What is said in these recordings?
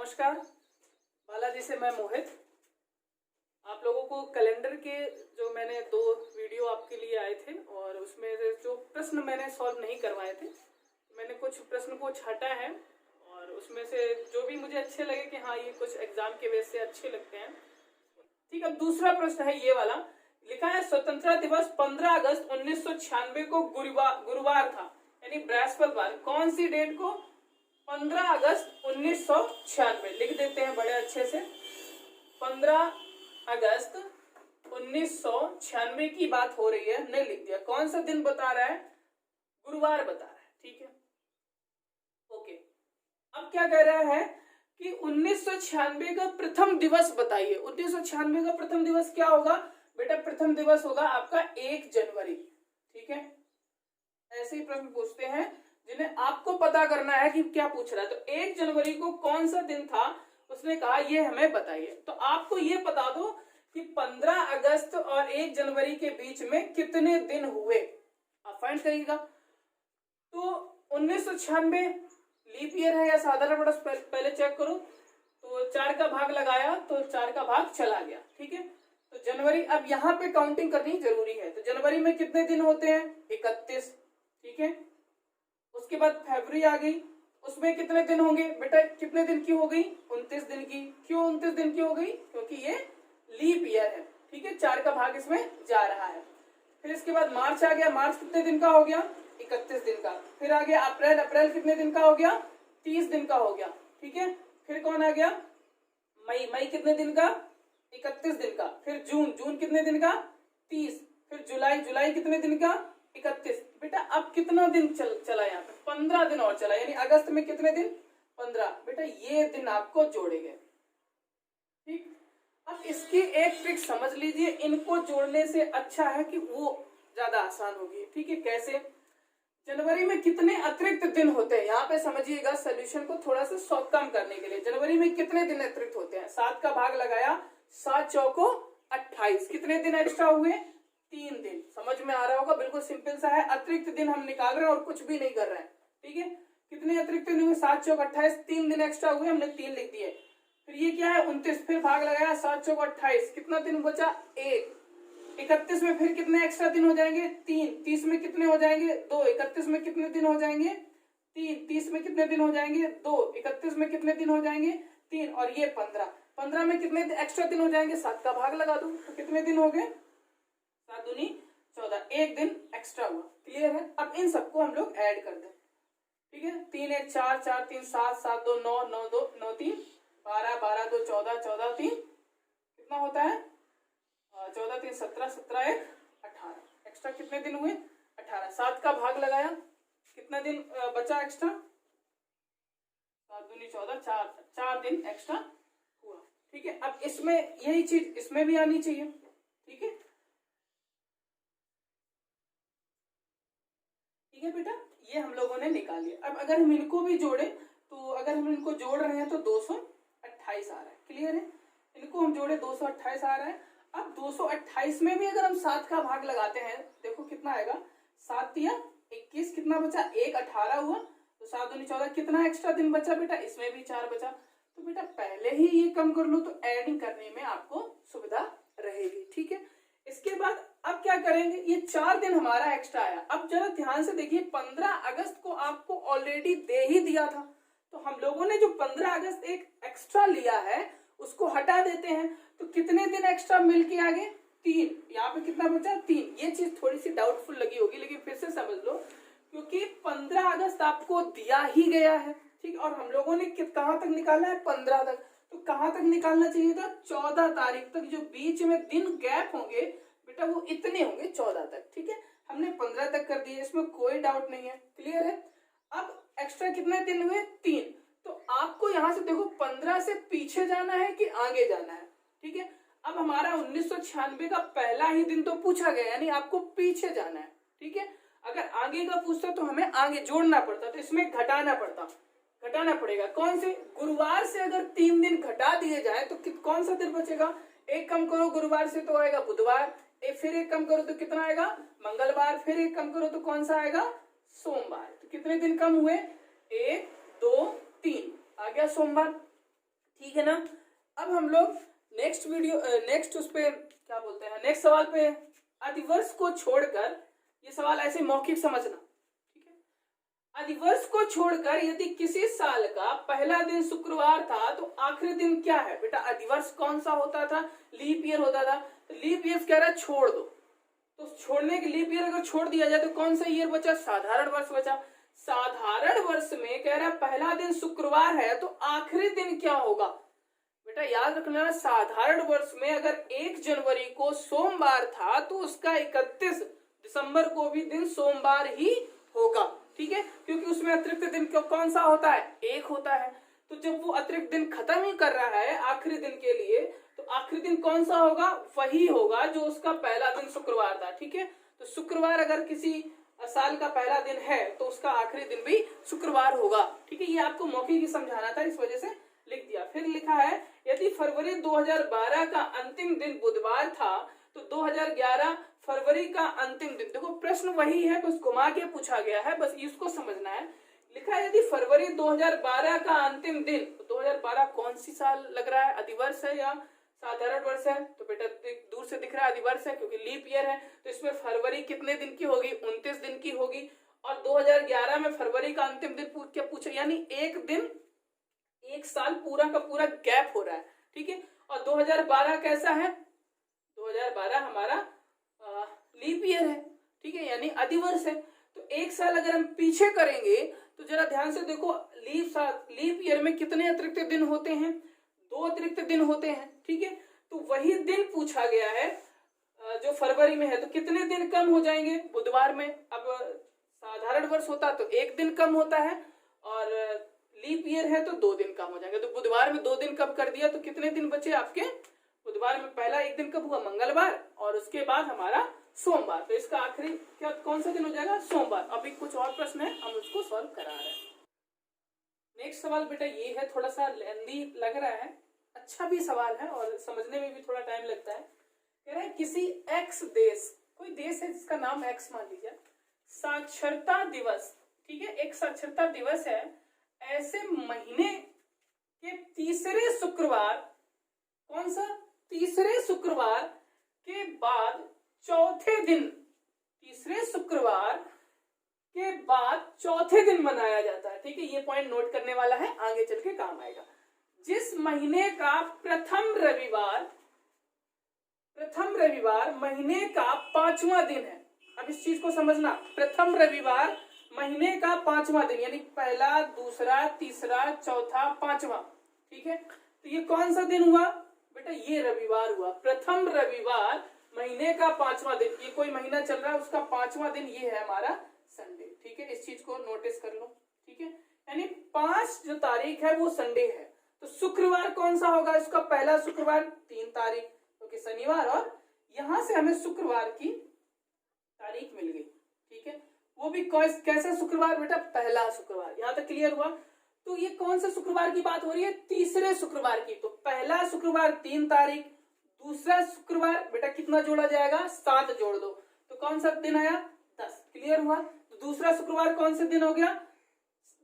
नमस्कार, बालाजी से मैं मोहित। आप लोगों को कैलेंडर के जो मैंने 2 वीडियो आपके लिए आए थे और उसमें से जो प्रश्न मैंने सॉल्व नहीं करवाए थे, मैंने कुछ प्रश्न को छाटा है और उसमें से जो भी मुझे अच्छे लगे कि हाँ ये कुछ एग्जाम के बेस से अच्छे लगते हैं। ठीक, अब दूसरा प्रश्न है ये वाला। लिखा है स्वतंत्रता दिवस 15 अगस्त 1996 को गुरुवार था, यानी बृहस्पतिवार। कौन सी डेट को? 15 अगस्त 1996। लिख देते हैं बड़े अच्छे से। 15 अगस्त 1996 की बात हो रही है, नहीं लिख दिया। कौन सा दिन बता रहा है? गुरुवार बता रहा है। ठीक है, ओके। अब क्या कह रहा है कि 1996 का प्रथम दिवस बताइए। 1996 का प्रथम दिवस क्या होगा बेटा? प्रथम दिवस होगा आपका 1 जनवरी। ठीक है, ऐसे ही प्रश्न पूछते हैं जिन्हें आपको पता करना है कि क्या पूछ रहा है। तो 1 जनवरी को कौन सा दिन था? उसने कहा ये हमें बताइए। तो आपको ये बता दो कि 15 अगस्त और 1 जनवरी के बीच में कितने दिन हुए, आप फाइंड करिएगा। तो 1996 लीप ईयर है या साधारण वर्ष, पहले चेक करो। तो 4 का भाग लगाया तो 4 का भाग चला गया। ठीक है, तो जनवरी, अब यहाँ पे काउंटिंग करनी जरूरी है। तो जनवरी में कितने दिन होते हैं? 31। ठीक है, उसके बाद फरवरी आ गई, उसमें कितने दिन होंगे बेटा? कितने दिन की हो गई? 29 दिन की। क्यों 29 दिन की हो गई? क्योंकि ये लीप ईयर है। ठीक है, 4 का भाग इसमें जा रहा है। फिर इसके बाद मार्च आ गया। मार्च कितने दिन का हो गया? 31 दिन का। फिर आ गया अप्रैल। अप्रैल कितने दिन का हो गया? 30 दिन का हो गया। ठीक है, फिर कौन आ गया? मई। मई कितने दिन का? 31 दिन का। फिर जून। जून कितने दिन का? 30। फिर जुलाई। जुलाई कितने दिन का? 31। बेटा अब कितना दिन चला यहाँ पे? 15 दिन और चला, यानी अगस्त में कितने दिन? 15। बेटा ये दिन आपको जोड़ेंगे। ठीक, अब इसकी एक ट्रिक समझ लीजिए। इनको जोड़ने से अच्छा है कि वो ज्यादा आसान होगी। ठीक है, कैसे? जनवरी में कितने अतिरिक्त दिन होते हैं, यहाँ पे समझिएगा सोल्यूशन को थोड़ा सा कम करने के लिए। जनवरी में कितने दिन अतिरिक्त होते हैं? 7 का भाग लगाया, 7 चौको 28। कितने दिन एक्स्ट्रा हुए? 3 दिन। समझ में आ रहा होगा, बिल्कुल सिंपल सा है। अतिरिक्त दिन हम निकाल रहे हैं और कुछ भी नहीं कर रहे हैं। ठीक है, कितने अतिरिक्त दिन हुए? 7 चौक 28, 3 दिन एक्स्ट्रा हुए, हमने 3 लिख दिए। फिर ये क्या है? 29। फिर भाग लगाया, 7 चौक 28। कितना दिन बचा? 1। 31 में फिर कितने एक्स्ट्रा दिन हो जाएंगे? 3। 30 में कितने हो जाएंगे? 2। 31 में कितने दिन हो जाएंगे? 3। 30 में कितने दिन हो जाएंगे? 2। 31 में कितने दिन हो जाएंगे? 3। और ये 15। 15 में कितने एक्स्ट्रा दिन हो जाएंगे? 7 का भाग लगा दो, तो कितने दिन हो गए? 7 दूनी 14। 1 दिन एक्स्ट्रा हुआ। क्लियर है? अब इन सबको हम लोग ऐड कर दें। ठीक है, 3 1 4 4 3 7 7 2 9 9 2 9 3 12 12 2 14 14 3 कितना होता है? 14 3 17 17 1 18। एक्स्ट्रा कितने दिन हुए? 18। 7 का भाग लगाया, कितना दिन बचा एक्स्ट्रा? 7 दूनी 14, 4 दिन एक्स्ट्रा हुआ। ठीक है, अब इसमें यही चीज इसमें भी आनी चाहिए। ठीक है, ठीक है बेटा, ये हम लोगों ने निकाल लिया। अब अगर हम इनको भी जोड़े, तो अगर हम इनको जोड़ रहे हैं तो 228 आ रहा है। क्लियर है? इनको हम जोड़े 228 आ रहा है। अब 228 में भी अगर हम 7 का भाग लगाते हैं, देखो कितना आएगा? 7 या 21, कितना बचा? 1 18 हुआ। तो 7 दूनी 14, कितना एक्स्ट्रा दिन बचा बेटा? इसमें भी 4 बचा। तो बेटा पहले ही ये कम कर लो, तो एडिंग करने में आपको सुविधा रहेगी। ठीक है, इसके बाद अब क्या करेंगे? ये 4 दिन हमारा एक्स्ट्रा आया। अब जरा ध्यान से देखिए, 15 अगस्त को आपको ऑलरेडी दे ही दिया था। तो हम लोगों ने जो 15 अगस्त एक एक्स्ट्रा लिया है उसको हटा देते हैं। तो कितने दिन एक्स्ट्रा मिल के आगे? 3। यहाँ पे कितना बचा? 3। ये चीज थोड़ी सी डाउटफुल लगी होगी, लेकिन फिर से समझ लो, क्योंकि 15 अगस्त आपको दिया ही गया है। ठीक, और हम लोगों ने कहां तक निकाला है? 15 तक। तो कहां तक निकालना चाहिए था? 14 तारीख तक। जो बीच में दिन गैप होंगे बेटा वो इतने होंगे, 14 तक। ठीक है, हमने 15 तक कर दिए, इसमें कोई डाउट नहीं है। क्लियर है? अब एक्स्ट्रा कितने दिन हुए? 3। तो आपको यहां से देखो 15 से पीछे जाना है कि आगे जाना है। ठीक है, अब हमारा 1996 का पहला ही दिन तो पूछा गया, यानी आपको पीछे जाना है। ठीक है, अगर आगे का पूछता तो हमें आगे जोड़ना पड़ता, तो इसमें घटाना पड़ेगा। कौन से? गुरुवार से अगर 3 दिन घटा दिए जाए तो कौन सा दिन बचेगा? एक कम करो गुरुवार से तो आएगा बुधवार। फिर एक कम करो तो कितना आएगा? मंगलवार। फिर एक कम करो तो कौन सा आएगा? सोमवार। तो कितने दिन कम हुए? 1 2 3 आ गया सोमवार। ठीक है ना। अब हम लोग नेक्स्ट उस पे क्या बोलते हैं, नेक्स्ट सवाल पे, अधिवर्ष को छोड़कर, ये सवाल ऐसे मौखिक समझना, ठीक है। अधिवर्ष को छोड़कर यदि किसी साल का पहला दिन शुक्रवार था तो आखिरी दिन क्या है? बेटा अधिवर्ष कौन सा होता था? लीप ईयर होता था। तो लीप ईयर कह रहा है छोड़ दो, तो छोड़ने के लीप ईयर अगर छोड़ दिया जाए तो कौन सा ईयर बचा? साधारण वर्ष बचा। साधारण वर्ष में कह रहा है पहला दिन शुक्रवार है तो आखिरी दिन क्या होगा? बेटा याद रखना, साधारण वर्ष में अगर 1 जनवरी को सोमवार था तो उसका 31 दिसंबर को भी दिन सोमवार ही होगा, ठीक है, क्योंकि उसमें अतिरिक्त दिन कौन सा होता है? 1 होता है। तो जब वो अतिरिक्त दिन खत्म ही कर रहा है आखिरी दिन के लिए, तो आखिरी दिन कौन सा होगा? वही होगा जो उसका पहला दिन शुक्रवार था, ठीक है। तो शुक्रवार अगर किसी साल का पहला दिन है तो उसका आखिरी दिन भी शुक्रवार होगा, ठीक है। ये आपको मौखिक ही समझाना था, इस वजह से लिख दिया। फिर लिखा है यदि फरवरी 2012 का अंतिम दिन बुधवार था तो 2011 फरवरी का अंतिम दिन, देखो प्रश्न वही है, बस घुमा के पूछा गया है, बस इसको समझना है। लिखा है यदि फरवरी 2012 का अंतिम दिन, तो 2012 कौन सी साल लग रहा है? अधिवर्ष है या साधारण वर्ष है? तो बेटा दूर से दिख रहा है अधिवर्ष है क्योंकि लीप ईयर है, तो इसमें फरवरी कितने दिन की होगी? 29 दिन की होगी। और 2011 में फरवरी का अंतिम दिन क्या पूछा, यानी एक दिन, एक साल पूरा का पूरा गैप हो रहा है, ठीक है। और 2012 कैसा है? 2012 हमारा लीप ईयर है, ठीक है, यानी अधिवर्ष है। तो एक साल अगर हम पीछे करेंगे तो जरा ध्यान से देखो, लीप ईयर में कितने अतिरिक्त दिन होते हैं? 2 अतिरिक्त दिन होते हैं, ठीक है। तो वही दिन पूछा गया है जो फरवरी में है, तो कितने दिन कम हो जाएंगे बुधवार में? अब साधारण वर्ष होता तो 1 दिन कम होता है और लीप ईयर है तो 2 दिन कम हो जाएंगे। तो बुधवार में 2 दिन कम कर दिया तो कितने दिन बचे आपके? बुधवार में पहला 1 दिन कब हुआ? मंगलवार, और उसके बाद हमारा सोमवार। तो इसका आखिरी क्या कौन सा दिन हो जाएगा? सोमवार। अभी कुछ और प्रश्न है, हम उसको सॉल्व करा रहे हैं। नेक्स्ट सवाल बेटा ये है, थोड़ा सा लेंदी लग रहा है, अच्छा भी सवाल है और समझने में भी थोड़ा टाइम लगता है। कह रहे हैं किसी एक्स देश, कोई देश है जिसका नाम एक्स मान लीजिए, साक्षरता दिवस, ठीक है, एक साक्षरता दिवस है, ऐसे महीने के तीसरे शुक्रवार, कौन सा? तीसरे शुक्रवार के बाद चौथे दिन, तीसरे शुक्रवार के बाद चौथे दिन मनाया जाता है, ठीक है। ये पॉइंट नोट करने वाला है, आगे चल के काम आएगा। जिस महीने का प्रथम रविवार महीने का 5वां दिन है। अब इस चीज को समझना, प्रथम रविवार महीने का 5वां दिन, यानी पहला, दूसरा, तीसरा, चौथा, 5वां, ठीक है। तो ये कौन सा दिन हुआ? बेटा ये रविवार हुआ, प्रथम रविवार महीने का 5वां दिन। ये कोई महीना चल रहा है उसका 5वां दिन ये है हमारा संडे, ठीक है। इस चीज को नोटिस कर लो, ठीक है। यानी 5 जो तारीख है वो संडे है। तो शुक्रवार कौन सा होगा? इसका पहला शुक्रवार 3 तारीख, क्योंकि शनिवार, और यहां से हमें शुक्रवार की तारीख मिल गई, ठीक है। वो भी कैसा शुक्रवार? बेटा पहला शुक्रवार। यहां तक क्लियर हुआ? तो ये कौन से शुक्रवार की बात हो रही है? तीसरे शुक्रवार की। तो पहला शुक्रवार 3 तारीख, दूसरा शुक्रवार बेटा कितना जोड़ा जाएगा? 7 जोड़ दो, तो कौन सा दिन आया? 10। क्लियर हुआ? तो दूसरा शुक्रवार कौन से दिन हो गया?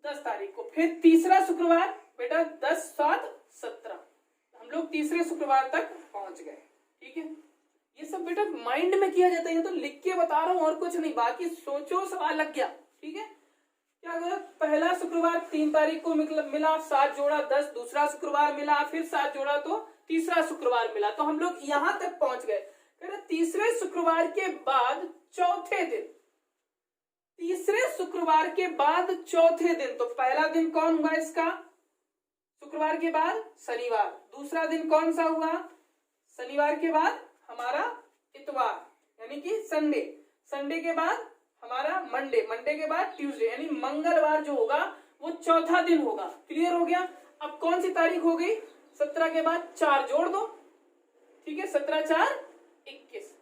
10 तारीख को। फिर तीसरा शुक्रवार बेटा 10, 7, 17, हम लोग तीसरे शुक्रवार तक पहुंच गए, ठीक है। ये सब बेटा माइंड में किया जाता है, ये तो लिख के बता रहा हूं और कुछ नहीं, बाकी सोचो सवाल लग गया, ठीक है। क्या करा? पहला शुक्रवार 3 तारीख को मिला, 7 जोड़ा 10, दूसरा शुक्रवार मिला, फिर 7 जोड़ा तो तीसरा शुक्रवार मिला, तो हम लोग यहां तक पहुंच गए। तीसरे शुक्रवार के बाद चौथे दिन, तीसरे शुक्रवार के बाद चौथे दिन, तो पहला दिन कौन हुआ इसका? शुक्रवार के बाद शनिवार। दूसरा दिन कौन सा हुआ? शनिवार के बाद हमारा इतवार, यानी कि संडे। संडे के बाद हमारा मंडे, मंडे के बाद ट्यूसडे, यानी मंगलवार जो होगा वो चौथा दिन होगा। क्लियर हो गया? अब कौन सी तारीख हो गई? 17 के बाद 4 जोड़ दो, ठीक है, 17, 4, 21।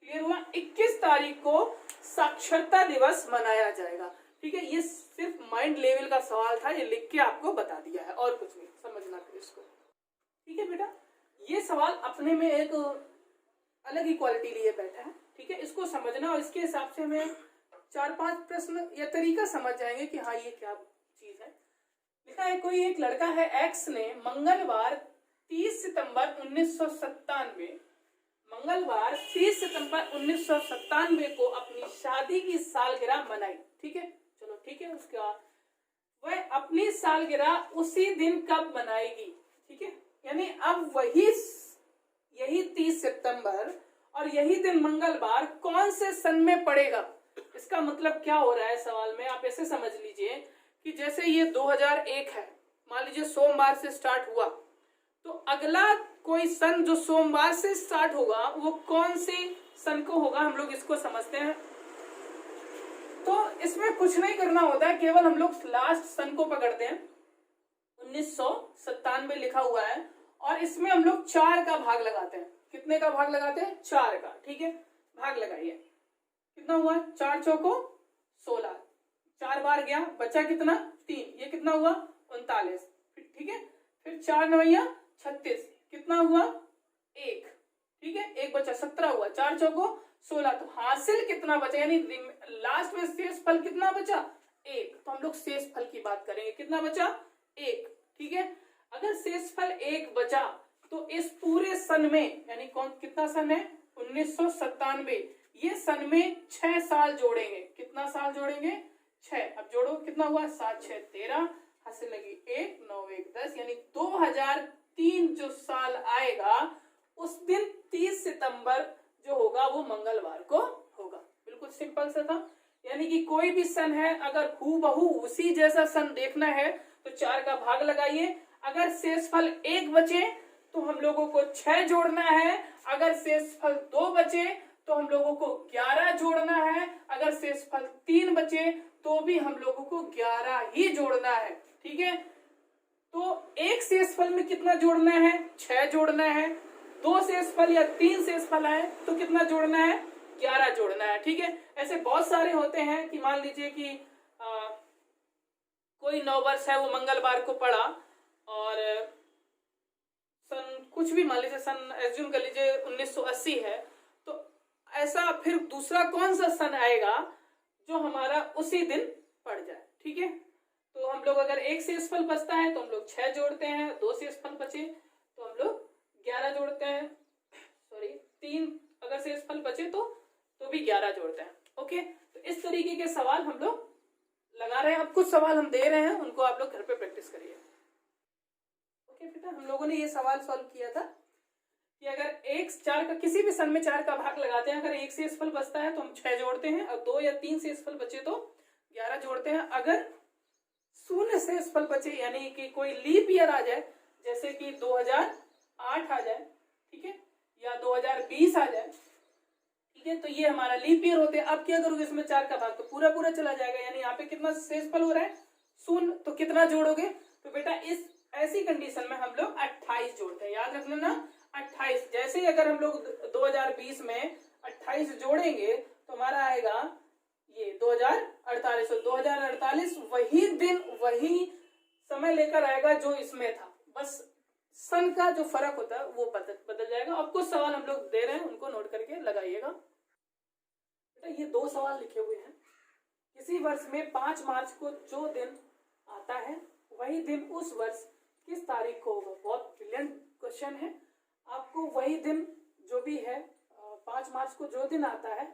क्लियर हुआ? 21 तारीख को साक्षरता दिवस मनाया जाएगा, ठीक है। ये सिर्फ माइंड लेवल का सवाल था, ये लिख के आपको बता दिया है और कुछ नहीं, समझना फिर इसको, ठीक है बेटा। ये सवाल अपने में एक अलग ही क्वालिटी लिए बैठा है, ठीक है। इसको समझना और इसके हिसाब से हमें 4-5 प्रश्न या तरीका समझ जाएंगे कि हाँ ये क्या चीज है। लिखा है कोई एक लड़का है एक्स ने मंगलवार 30 सितंबर 1997 मंगलवार 30 सितंबर 1997 को अपनी शादी की सालगिरह मनाई। ठीक है, चलो ठीक है। उसके बाद वह अपनी सालगिरह उसी दिन कब मनाएगी? ठीक है, यानी अब यही 30 सितंबर और यही दिन मंगलवार कौन से सन में पड़ेगा? इसका मतलब क्या हो रहा है सवाल में, आप ऐसे समझ लीजिए कि जैसे ये 2001 है, मान लीजिए सोमवार से स्टार्ट हुआ, तो अगला कोई सन जो सोमवार से स्टार्ट होगा वो कौन से सन को होगा, हम लोग इसको समझते हैं। तो इसमें कुछ नहीं करना होता है, केवल हम लोग लास्ट सन को पकड़ते हैं। 1997 लिखा हुआ है और इसमें हम लोग 4 का भाग लगाते हैं। कितने का भाग लगाते हैं? 4 का। ठीक है, भाग लगाइए। कितना हुआ? 4 चौको 16, 4 बार गया, बचा कितना? 3। ये कितना हुआ? 39। ठीक है, फिर 4 नवैया 36, कितना हुआ? 1। ठीक है, 1 बचा, 17 हुआ। 4 चौको 16, तो हासिल कितना बचा, यानी लास्ट में शेष फल कितना बचा? 1। तो हम लोग शेष फल की बात करेंगे। कितना बचा? 1। ठीक है, अगर शेष फल 1 बचा तो इस पूरे सन में, यानी कौन कितना सन है? 1997, ये सन में 6 साल जोड़ेंगे। कितना साल जोड़ेंगे? 6। अब जोड़ो, कितना हुआ? 7 6 13, हासिल लगी 1, 9 1 10, यानी 2003 जो साल आएगा उस दिन 30 सितंबर जो होगा वो मंगलवार को होगा। बिल्कुल सिंपल सा था। यानी कि कोई भी सन है, अगर हूबहू उसी जैसा सन देखना है तो 4 का भाग लगाइए। अगर शेषफल 1 बचे तो हम लोगों को 6 जोड़ना है। अगर शेषफल 2 बचे तो हम लोगों को 11 जोड़ना है। अगर शेषफल 3 बचे तो भी हम लोगों को 11 ही जोड़ना है। ठीक है, तो एक शेषफल में कितना जोड़ना है? 6 जोड़ना है। 2 शेषफल या 3 शेषफल आए तो कितना जोड़ना है? 11 जोड़ना है। ठीक है, ऐसे बहुत सारे होते हैं कि मान लीजिए कि कोई 9 वर्ष है वो मंगलवार को पड़ा और सन कुछ भी, मान लीजिए सन एज्यूम कर लीजिए 1980 है, तो ऐसा फिर दूसरा कौन सा सन आएगा जो हमारा उसी दिन पड़ जाए। ठीक है, तो हम लोग अगर एक शेषफल बचता है तो हम लोग 6 जोड़ते हैं। 2 शेषफल बचे तो हम लोग 11 जोड़ते हैं। सॉरी, 3 अगर शेषफल बचे तो भी 11 जोड़ते हैं। ओके, तो इस तरीके के सवाल हम लोग लगा रहे हैं। अब कुछ सवाल हम दे रहे हैं, उनको आप लोग घर पे प्रैक्टिस करिए। ओके बेटा, हम लोगों ने ये सवाल सॉल्व किया था कि अगर 4 का किसी भी सन में 4 का भाग लगाते हैं, अगर एक शेषफल बचता है तो हम 6 जोड़ते हैं और 2 या 3 शेषफल बचे तो 11 जोड़ते हैं। अगर 0 शेषफल बचे, यानी कि कोई लीप ईयर आ जाए, जैसे कि 2008 आ जाए, ठीक है, या 2020 आ जाए, ठीक है, तो ये हमारा लीप ईयर होते हैं। अब क्या करोगे, इसमें 4 का भाग तो पूरा पूरा चला जाएगा, यानी यहाँ पे कितना शेषफल हो रहा है? 0। तो कितना जोड़ोगे? तो बेटा इस ऐसी कंडीशन में हम लोग 28 जोड़ते हैं। याद रख लेना 28। जैसे ही अगर हम लोग 2020 में 28 जोड़ेंगे तो हमारा आएगा ये 2048। 2048 वही दिन वही समय लेकर आएगा जो इसमें था, बस सन का जो फर्क होता है वो बदल जाएगा। अब कुछ सवाल हम लोग दे रहे हैं, उनको नोट करके लगाइएगा। बेटा ये 2 सवाल लिखे हुए हैं। किसी वर्ष में 5 मार्च को जो दिन आता है वही दिन उस वर्ष किस तारीख को होगा? बहुत ब्रिलियंट क्वेश्चन है। आपको वही दिन जो भी है 5 मार्च को जो दिन आता है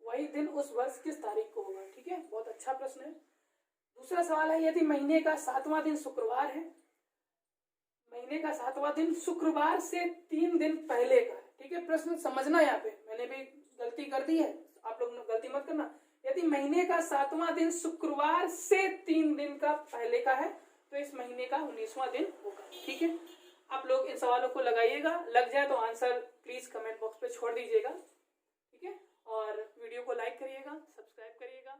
वही दिन उस वर्ष किस तारीख को होगा? ठीक है, बहुत अच्छा प्रश्न है। दूसरा सवाल है, यदि महीने का 7वां दिन शुक्रवार है, महीने का 7वां दिन शुक्रवार से 3 दिन पहले का है। ठीक है, प्रश्न समझना, यहाँ पे मैंने भी गलती कर दी है, आप लोग गलती मत करना। यदि महीने का 7वां दिन शुक्रवार से 3 दिन का पहले का है तो इस महीने का 19वां दिन होगा। ठीक है, आप लोग इन सवालों को लगाइएगा। लग जाए तो आंसर प्लीज कमेंट बॉक्स पे छोड़ दीजिएगा। ठीक है, और वीडियो को लाइक करिएगा, सब्सक्राइब करिएगा।